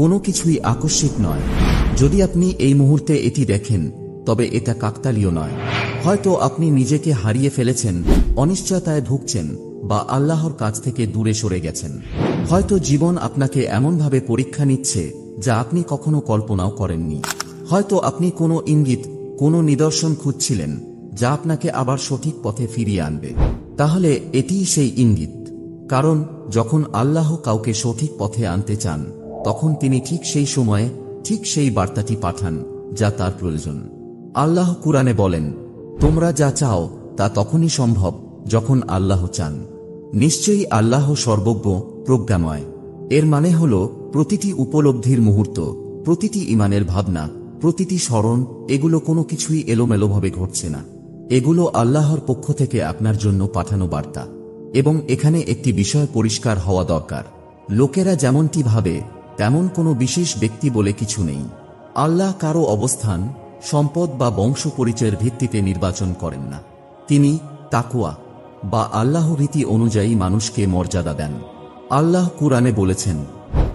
কোনো কিছুই আকস্মিক নয়। যদি আপনি এই মুহূর্তে এটি দেখেন, তবে এটা কাকতালীয় নয়। হয়তো আপনি নিজেকে হারিয়ে ফেলেছেন, অনিশ্চয়তায় ভুগছেন, বা আল্লাহর কাছ থেকে দূরে সরে গেছেন। হয়তো জীবন আপনাকে এমনভাবে পরীক্ষা নিচ্ছে যা আপনি কখনো কল্পনাও করেননি। হয়তো আপনি কোনো ইঙ্গিত, কোনো নিদর্শন খুঁজছিলেন যা আপনাকে আবার সঠিক পথে ফিরিয়ে আনবে। তাহলে এটিই সেই ইঙ্গিত। কারণ যখন আল্লাহ কাউকে সঠিক পথে আনতে চান, তখন তিনি ঠিক সেই সময়ে ঠিক সেই বার্তাটি পাঠান যা তার প্রয়োজন। আল্লাহ কুরআনে বলেন, তোমরা যা চাও তা তখনই সম্ভব যখন আল্লাহ চান। নিশ্চয়ই আল্লাহ সর্বজ্ঞ, প্রজ্ঞাময়। এর মানে হল প্রতিটি উপলব্ধির মুহূর্ত, প্রতিটি ঈমানের ভাবনা, প্রতিটি স্মরণ, এগুলো কোনো কিছুই এলোমেলোভাবে ঘটছে না। এগুলো আল্লাহর পক্ষ থেকে আপনার জন্য পাঠানো বার্তা। এবং এখানে একটি বিষয় পরিষ্কার হওয়া দরকার। লোকেরা যেমনটি ভাবে তেমন কোনো বিশেষ ব্যক্তি বলে কিছু নেই। আল্লাহ কারো অবস্থান, সম্পদ বা বংশ পরিচয়ের ভিত্তিতে নির্বাচন করেন না। তিনি তাকওয়া বা আল্লাহ রীতি অনুযায়ী মানুষকে মর্যাদা দেন। আল্লাহ কুরআনে বলেছেন,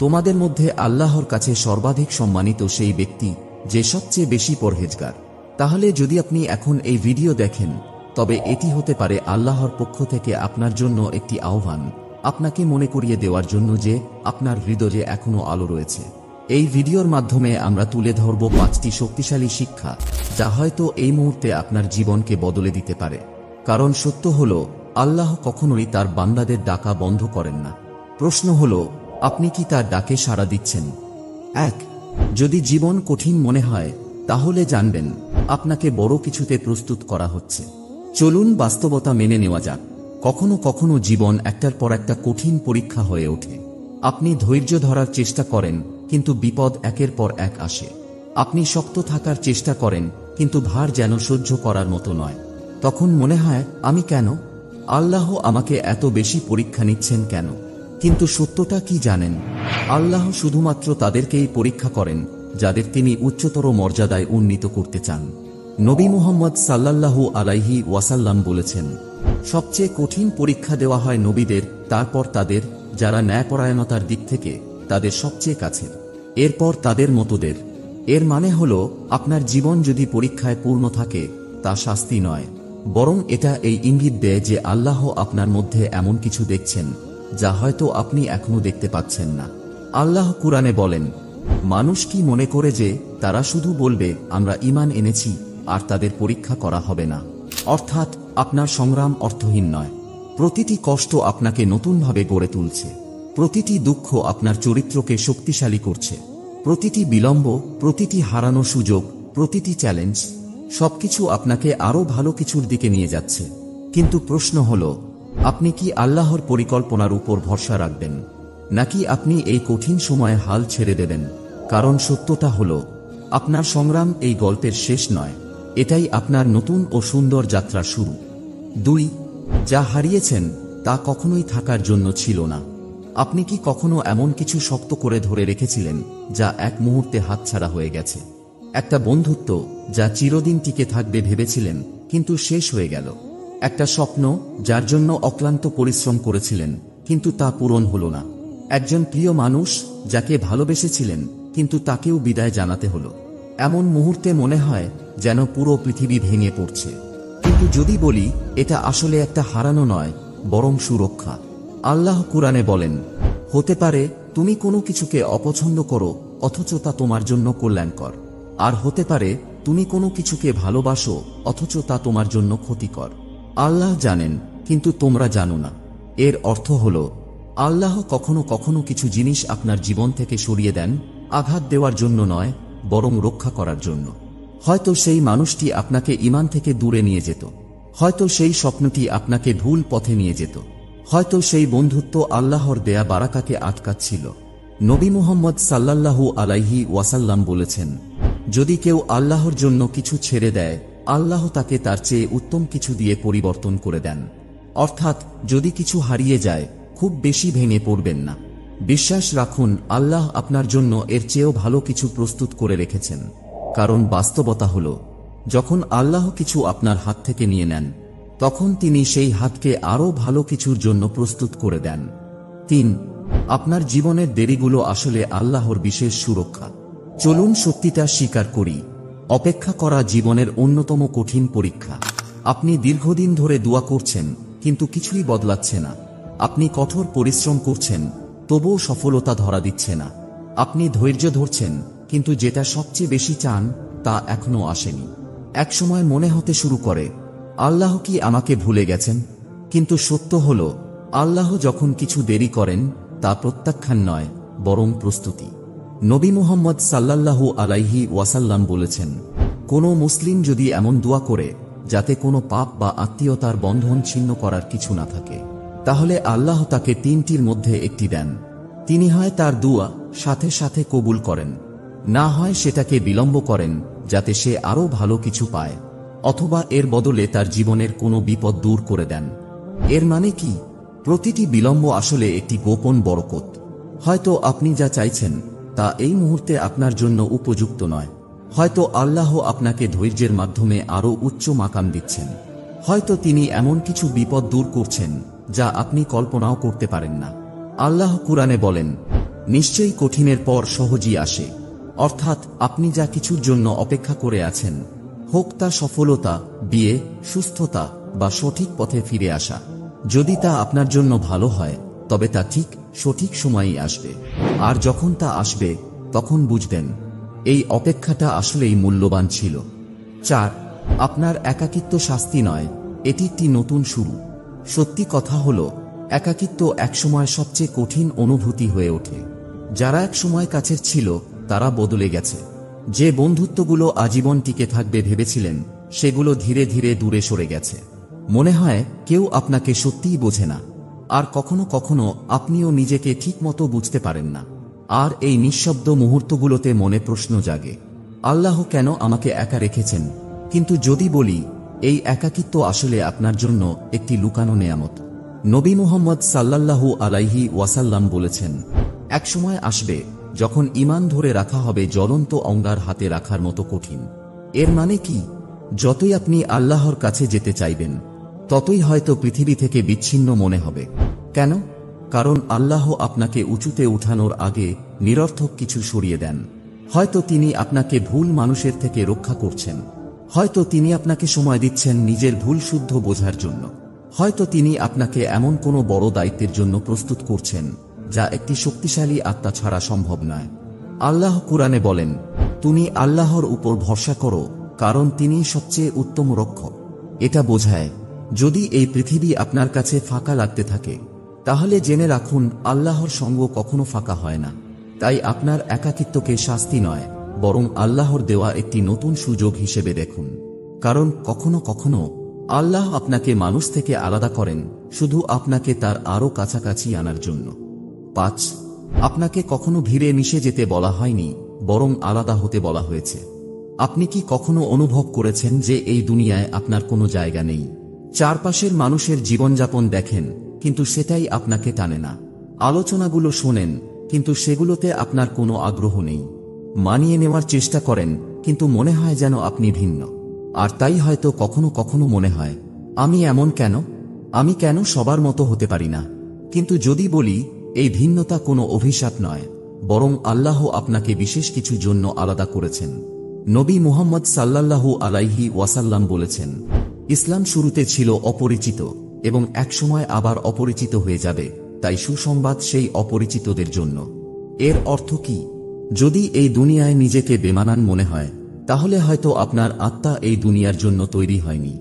তোমাদের মধ্যে আল্লাহর কাছে সর্বাধিক সম্মানিত সেই ব্যক্তি যে সবচেয়ে বেশি পরহেজগার। তাহলে যদি আপনি এখন এই ভিডিও দেখেন, তবে এটি হতে পারে আল্লাহর পক্ষ থেকে আপনার জন্য একটি আহ্বান, আপনাকে মনে করিয়ে দেওয়ার জন্য যে আপনার হৃদয়ে এখনো আলো রয়েছে। এই ভিডিওর মাধ্যমে আমরা তুলে ধরব 5টি শক্তিশালী শিক্ষা যা হয়তো এই মুহূর্তে আপনার জীবনকে বদলে দিতে পারে। কারণ সত্য হল, আল্লাহ কখনোই তার বান্দাদের ডাকা বন্ধ করেন না। প্রশ্ন হল, আপনি কি তার ডাকে সাড়া দিচ্ছেন? 1. যদি জীবন কঠিন মনে হয়, তাহলে জানবেন আপনাকে বড় কিছুতে প্রস্তুত করা হচ্ছে। চলুন বাস্তবতা মেনে নেওয়া যাক। কখনো কখনো জীবন একটার পর একটা কঠিন পরীক্ষা হয়ে ওঠে। আপনি ধৈর্য ধরার চেষ্টা করেন, কিন্তু বিপদ একের পর এক আসে। আপনি শক্ত থাকার চেষ্টা করেন, কিন্তু ভার যেন সহ্য করার মতো নয়। তখন মনে হয়, আমি কেন? আল্লাহ আমাকে এত বেশি পরীক্ষা নিচ্ছেন কেন? কিন্তু সত্যটা কি জানেন? আল্লাহ শুধুমাত্র তাদেরকেই পরীক্ষা করেন যাদের তিনি উচ্চতর মর্যাদায় উন্নীত করতে চান। নবী মুহাম্মদ সাল্লাল্লাহু আলাইহি ওয়াসাল্লাম বলেছেন, সবচেয়ে কঠিন পরীক্ষা দেওয়া হয় নবীদের, তারপর তাদের যারা ন্যায়পরায়ণতার দিক থেকে তাদের সবচেয়ে কাছের, এরপর তাদের মতোদের। এর মানে হল, আপনার জীবন যদি পরীক্ষায় পূর্ণ থাকে, তা শাস্তি নয়, বরং এটা এই ইঙ্গিত দেয় যে আল্লাহ আপনার মধ্যে এমন কিছু দেখছেন যা হয়তো আপনি এখনো দেখতে পাচ্ছেন না। আল্লাহ কুরআনে বলেন, মানুষ কি মনে করে যে তারা শুধু বলবে আমরা ঈমান এনেছি আর তাদের পরীক্ষা করা হবে না? অর্থাৎ আপনার সংগ্রাম অর্থহীন নয়। প্রতিটি কষ্ট আপনাকে নতুনভাবে গড়ে তুলছে। প্রতিটি দুঃখ আপনার চরিত্রকে শক্তিশালী করছে। প্রতিটি বিলম্ব, প্রতিটি হারানো সুযোগ, প্রতিটি চ্যালেঞ্জ, সবকিছু আপনাকে আরো ভালো কিছুর দিকে নিয়ে যাচ্ছে। কিন্তু প্রশ্ন হল, আপনি কি আল্লাহর পরিকল্পনার উপর ভরসা রাখবেন, নাকি আপনি এই কঠিন সময়ে হাল ছেড়ে দেবেন? কারণ সত্যটা হল, আপনার সংগ্রাম এই গল্পের শেষ নয়, এটাই আপনার নতুন ও সুন্দর যাত্রার শুরু। 2. যা হারিয়েছেন তা কখনোই থাকার জন্য ছিল না। আপনি কি কখনো এমন কিছু শক্ত করে ধরে রেখেছিলেন যা এক মুহূর্তে হাতছাড়া হয়ে গেছে? একটা বন্ধুত্ব যা চিরদিন টিকে থাকবে ভেবেছিলেন, কিন্তু শেষ হয়ে গেল। একটা স্বপ্ন যার জন্য অক্লান্ত পরিশ্রম করেছিলেন, কিন্তু তা পূরণ হলো না। একজন প্রিয় মানুষ যাকে ভালোবেসেছিলেন, কিন্তু তাকেও বিদায় জানাতে হলো। এমন মুহূর্তে মনে হয় যেন পুরো পৃথিবী ভেঙে পড়ছে। কিন্তু যদি বলি, এটা আসলে একটা হারানো নয়, বরং সুরক্ষা। আল্লাহ কুরআনে বলেন, হতে পারে তুমি কোনো কিছুকে অপছন্দ করো, অথচ তা তোমার জন্য কল্যাণকর। আর হতে পারে তুমি কোনো কিছুকে ভালোবাসো, অথচ তা তোমার জন্য ক্ষতিকর। আল্লাহ জানেন, কিন্তু তোমরা জানো না। এর অর্থ হল, আল্লাহ কখনো কখনো কিছু জিনিস আপনার জীবন থেকে সরিয়ে দেন, আঘাত দেওয়ার জন্য নয়, বরং রক্ষা করার জন্য। হয়তো সেই মানুষটি আপনাকে ঈমান থেকে দূরে নিয়ে যেত, হয়তো সেই স্বপ্নটি আপনাকে ভুল পথে নিয়ে যেত, হয়তো সেই বন্ধুত্ব আল্লাহর দেয়া বারাকাকে আটকাচ্ছিল। নবী মুহাম্মদ সাল্লাল্লাহু আলাইহি ওয়াসাল্লাম বলেছেন, যদি কেউ আল্লাহর জন্য কিছু ছেড়ে দেয়, আল্লাহ তাকে তার চেয়ে উত্তম কিছু দিয়ে পরিবর্তন করে দেন। অর্থাৎ যদি কিছু হারিয়ে যায়, খুব বেশি ভেঙে পড়বেন না। বিশ্বাস রাখুন, আল্লাহ আপনার জন্য এর চেয়েও ভালো কিছু প্রস্তুত করে রেখেছেন। কারণ বাস্তবতা হল, যখন আল্লাহ কিছু আপনার হাত থেকে নিয়ে নেন, তখন তিনি সেই হাতকে আরো ভালো কিছুর জন্য প্রস্তুত করে দেন। 3. আপনার জীবনের দেরিগুলো আসলে আল্লাহর বিশেষ সুরক্ষা। চলুন সত্যিটা স্বীকার করি, অপেক্ষা করা জীবনের অন্যতম কঠিন পরীক্ষা। আপনি দীর্ঘদিন ধরে দোয়া করছেন, কিন্তু কিছুই বদলাচ্ছে না। আপনি কঠোর পরিশ্রম করছেন, তবুও সফলতা ধরা দিচ্ছে না। আপনি ধৈর্য ধরছেন, কিন্তু যেটা সবচেয়ে বেশি চান তা এখনো আসেনি। একসময় মনে হতে শুরু করে, আল্লাহ কি আমাকে ভুলে গেছেন? কিন্তু সত্য হল, আল্লাহ যখন কিছু দেরি করেন তা প্রত্যাখ্যান নয়, বরং প্রস্তুতি। নবী মুহাম্মদ সাল্লাল্লাহু আলাইহি ওয়াসাল্লাম বলেছেন, কোনো মুসলিম যদি এমন দোয়া করে যাতে কোনো পাপ বা আত্মীয়তার বন্ধন ছিন্ন করার কিছু না থাকে, তাহলে আল্লাহ তাকে তিনটির মধ্যে একটি দেন। তিনি হয় তার দোয়া সাথে সাথে কবুল করেন, না হয় সেটাকে বিলম্ব করেন যাতে সে আরও ভালো কিছু পায়, অথবা এর বদলে তার জীবনের কোনো বিপদ দূর করে দেন। এর মানে কি? প্রতিটি বিলম্ব আসলে একটি গোপন বরকত। হয়তো আপনি যা চাইছেন তা এই মুহূর্তে আপনার জন্য উপযুক্ত নয়। হয়তো আল্লাহ আপনাকে ধৈর্যের মাধ্যমে আরও উচ্চ মাকাম দিচ্ছেন। হয়তো তিনি এমন কিছু বিপদ দূর করছেন যা আপনি কল্পনাও করতে পারেন না। আল্লাহ কুরআনে বলেন, নিশ্চয়ই কঠিনের পর সহজই আসে। অর্থাৎ আপনি যা কিছুর জন্য অপেক্ষা করে আছেন, হোক তা সফলতা, বিয়ে, সুস্থতা বা সঠিক পথে ফিরে আসা, যদি তা আপনার জন্য ভালো হয় তবে তা ঠিক সঠিক সময়েই আসবে। আর যখন তা আসবে তখন বুঝবেন এই অপেক্ষাটা আসলেই মূল্যবান ছিল। 4. আপনার একাকিত্ব শাস্তি নয়, এটি একটি নতুন শুরু। সত্যি কথা হলো, একাকিত্ব একসময় সবচেয়ে কঠিন অনুভূতি হয়ে ওঠে। যারা একসময় কাছের ছিল তারা বদলে গেছে। যে বন্ধুত্বগুলো আজীবন টিকে থাকবে ভেবেছিলেন, সেগুলো ধীরে ধীরে দূরে সরে গেছে। মনে হয় কেউ আপনাকে সত্যিই বোঝে না। আর কখনো কখনো আপনিও নিজেকে ঠিকমতো বুঝতে পারেন না। আর এই নিঃশব্দ মুহূর্তগুলোতে মনে প্রশ্ন জাগে, আল্লাহ কেন আমাকে একা রেখেছেন? কিন্তু যদি বলি, এই একাকিত্ব আসলে আপনার জন্য একটি লুকানো নেয়ামত। নবী মুহাম্মদ সাল্লাল্লাহু আলাইহি ওয়াসাল্লাম বলেছেন, একসময় আসবে যখন ঈমান ধরে রাখা হবে জ্বলন্ত অঙ্গার হাতে রাখার মতো কঠিন। এর মানে কি? যতই আপনি আল্লাহর কাছে যেতে চাইবেন, ততই হয়তো পৃথিবী থেকে বিচ্ছিন্ন মনে হবে। কেন? কারণ আল্লাহ আপনাকে উঁচুতে উঠানোর আগে নিরর্থক কিছু সরিয়ে দেন। হয়তো তিনি আপনাকে ভুল মানুষের থেকে রক্ষা করছেন, হয়তো তিনি আপনাকে সময় দিচ্ছেন নিজের ভুল শুদ্ধ বোঝার জন্য, হয়তো তিনি আপনাকে এমন কোনো বড় দায়িত্বের জন্য প্রস্তুত করছেন যা একটি শক্তিশালী আত্মা ছাড়া সম্ভব নয়। আল্লাহ কুরআনে বলেন, তুমি আল্লাহর উপর ভরসা করো, কারণ তিনি সবচেয়ে উত্তম রক্ষক। এটা বোঝায়, যদি এই পৃথিবী আপনার কাছে ফাঁকা লাগতে থাকে, তাহলে জেনে রাখুন আল্লাহর সঙ্গ কখনো ফাঁকা হয় না। তাই আপনার একাকিত্বকে শাস্তি নয়, বরং আল্লাহর দেওয়া একটি নতুন সুযোগ হিসেবে দেখুন। কারণ কখনো কখনো আল্লাহ আপনাকে মানুষ থেকে আলাদা করেন শুধু আপনাকে তার আরও কাছাকাছি আনার জন্য। 5. আপনাকে কখনো ভিড়ে মিশে যেতে বলা হয়নি, বরং আলাদা হতে বলা হয়েছে। আপনি কি কখনো অনুভব করেছেন যে এই দুনিয়ায় আপনার কোনো জায়গা নেই? চারপাশের মানুষের জীবনযাপন দেখেন, কিন্তু সেটাই আপনাকে টানে না। আলোচনাগুলো শোনেন, কিন্তু সেগুলোতে আপনার কোনো আগ্রহ নেই। মানিয়ে নেওয়ার চেষ্টা করেন, কিন্তু মনে হয় যেন আপনি ভিন্ন। আর তাই হয়তো কখনো কখনো মনে হয়, আমি এমন কেন? আমি কেন সবার মতো হতে পারি না? কিন্তু যদি বলি, এই ভিন্নতা কোনো অভিশাপ নয়, বরং আল্লাহ আপনাকে বিশেষ কিছুর জন্য আলাদা করেছেন। নবী মুহাম্মদ সাল্লাল্লাহু আলাইহি ওয়াসাল্লাম বলেছেন, ইসলাম শুরুতে ছিল অপরিচিত এবং একসময় আবার অপরিচিত হয়ে যাবে, তাই সুসংবাদ সেই অপরিচিতদের জন্য। এর অর্থ কি? যদি এই দুনিয়ায় নিজেকে বেমানান মনে হয়, তাহলে হয়তো আপনার আত্মা এই দুনিয়ার জন্য তৈরি হয়নি।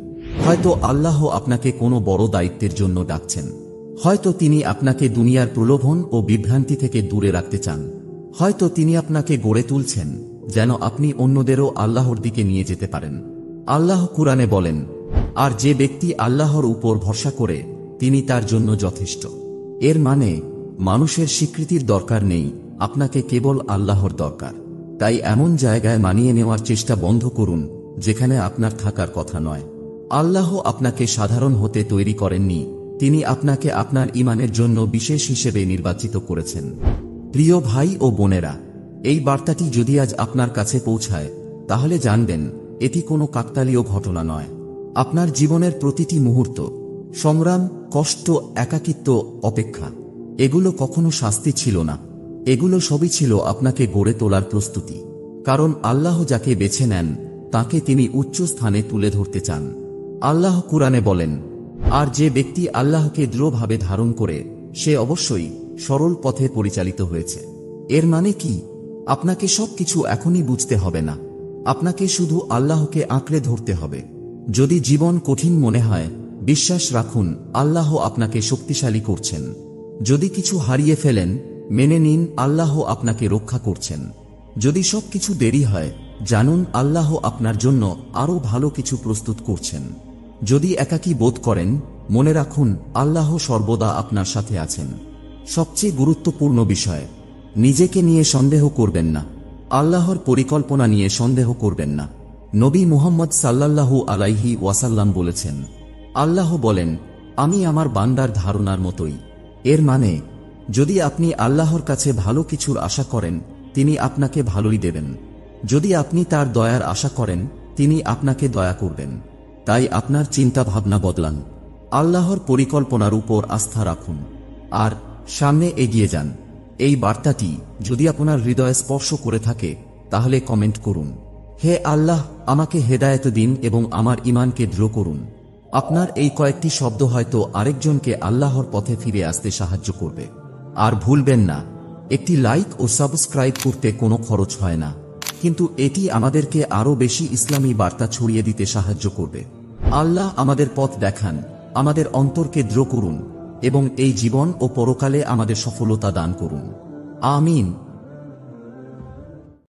হয়তো আল্লাহ আপনাকে কোনো বড় দায়িত্বের জন্য ডাকছেন। হয়তো তিনি আপনাকে দুনিয়ার প্রলোভন ও বিভ্রান্তি থেকে দূরে রাখতে চান। হয়তো তিনি আপনাকে গড়ে তুলছেন যেন আপনি অন্যদেরও আল্লাহর দিকে নিয়ে যেতে পারেন। আল্লাহ কুরআনে বলেন, আর যে ব্যক্তি আল্লাহর উপর ভরসা করে তিনি তার জন্য যথেষ্ট। এর মানে মানুষের স্বীকৃতির দরকার নেই, আপনাকে কেবল আল্লাহর দরকার। তাই এমন জায়গায় মানিয়ে নেওয়ার চেষ্টা বন্ধ করুন যেখানে আপনার থাকার কথা নয়। আল্লাহ আপনাকে সাধারণ হতে তৈরি করেননি, তিনি আপনাকে আপনার ঈমানের জন্য বিশেষ হিসেবে নির্বাচিত করেছেন। প্রিয় ভাই ও বোনেরা, এই বার্তাটি যদি আজ আপনার কাছে পৌঁছায়, তাহলে জানবেন এটি কোনো কাকতালীয় ঘটনা নয়। আপনার জীবনের প্রতিটি মুহূর্ত, সংগ্রাম, কষ্ট, একাকিত্ব, অপেক্ষা, এগুলো কখনো শাস্তি ছিল না, এগুলো সবই ছিল আপনাকে গড়ে তোলার প্রস্তুতি। কারণ আল্লাহ যাকে বেছে নেন তাকে তিনি উচ্চ স্থানে তুলে ধরতে চান। আল্লাহ কুরআনে বলেন, আর যে ব্যক্তি আল্লাহকে দৃঢ়ভাবে ধারণ করে সে অবশ্যই সরল পথে পরিচালিত হয়েছে। এর মানে কি? আপনাকে সবকিছু এখনই বুঝতে হবে না, আপনাকে শুধু আল্লাহকে আঁকড়ে ধরতে হবে। যদি জীবন কঠিন মনে হয়, বিশ্বাস রাখুন আল্লাহ আপনাকে শক্তিশালী করছেন। যদি কিছু হারিয়ে ফেলেন, মেনে নিন আল্লাহ আপনাকে রক্ষা করছেন। যদি সবকিছু দেরি হয়, জানুন আল্লাহ আপনার জন্য আরো ভালো কিছু প্রস্তুত করছেন। যদি একাকী বোধ করেন, মনে রাখুন আল্লাহ সর্বদা আপনার সাথে আছেন। সবচেয়ে গুরুত্বপূর্ণ বিষয়, নিজেকে নিয়ে সন্দেহ করবেন না, আল্লাহর পরিকল্পনা নিয়ে সন্দেহ করবেন না। নবী মুহাম্মদ সাল্লাল্লাহু আলাইহি ওয়াসাল্লাম বলেছেন, আল্লাহ বলেন, আমি আমার বান্দার ধারণার মতোই। এর মানে, যদি আপনি আল্লাহর কাছে ভালো কিছুর আশা করেন, তিনি আপনাকে ভালোই দেবেন। যদি আপনি তার দয়ার আশা করেন, তিনি আপনাকে দয়া করবেন। তাই আপনার চিন্তা ভাবনা বদলান, আল্লাহর পরিকল্পনার উপর আস্থা রাখুন, আর সামনে এগিয়ে যান। এই বার্তাটি যদি আপনার হৃদয়ে স্পর্শ করে থাকে, তাহলে কমেন্ট করুন, হে আল্লাহ, আমাকে হেদায়েত দিন এবং আমার ঈমানকে দৃঢ় করুন। আপনার এই কয়েকটি শব্দ হয়তো আরেকজনকে আল্লাহর পথে ফিরে আসতে সাহায্য করবে। আর ভুলবেন না, একটি লাইক ও সাবস্ক্রাইব করতে কোনো খরচ হয় না, কিন্তু এটি আমাদেরকে আরও বেশি ইসলামী বার্তা ছড়িয়ে দিতে সাহায্য করবে। আল্লাহ আমাদের পথ দেখান, আমাদের অন্তরকে দৃঢ় করুন এবং এই জীবন ও পরকালে আমাদের সফলতা দান করুন। আমিন।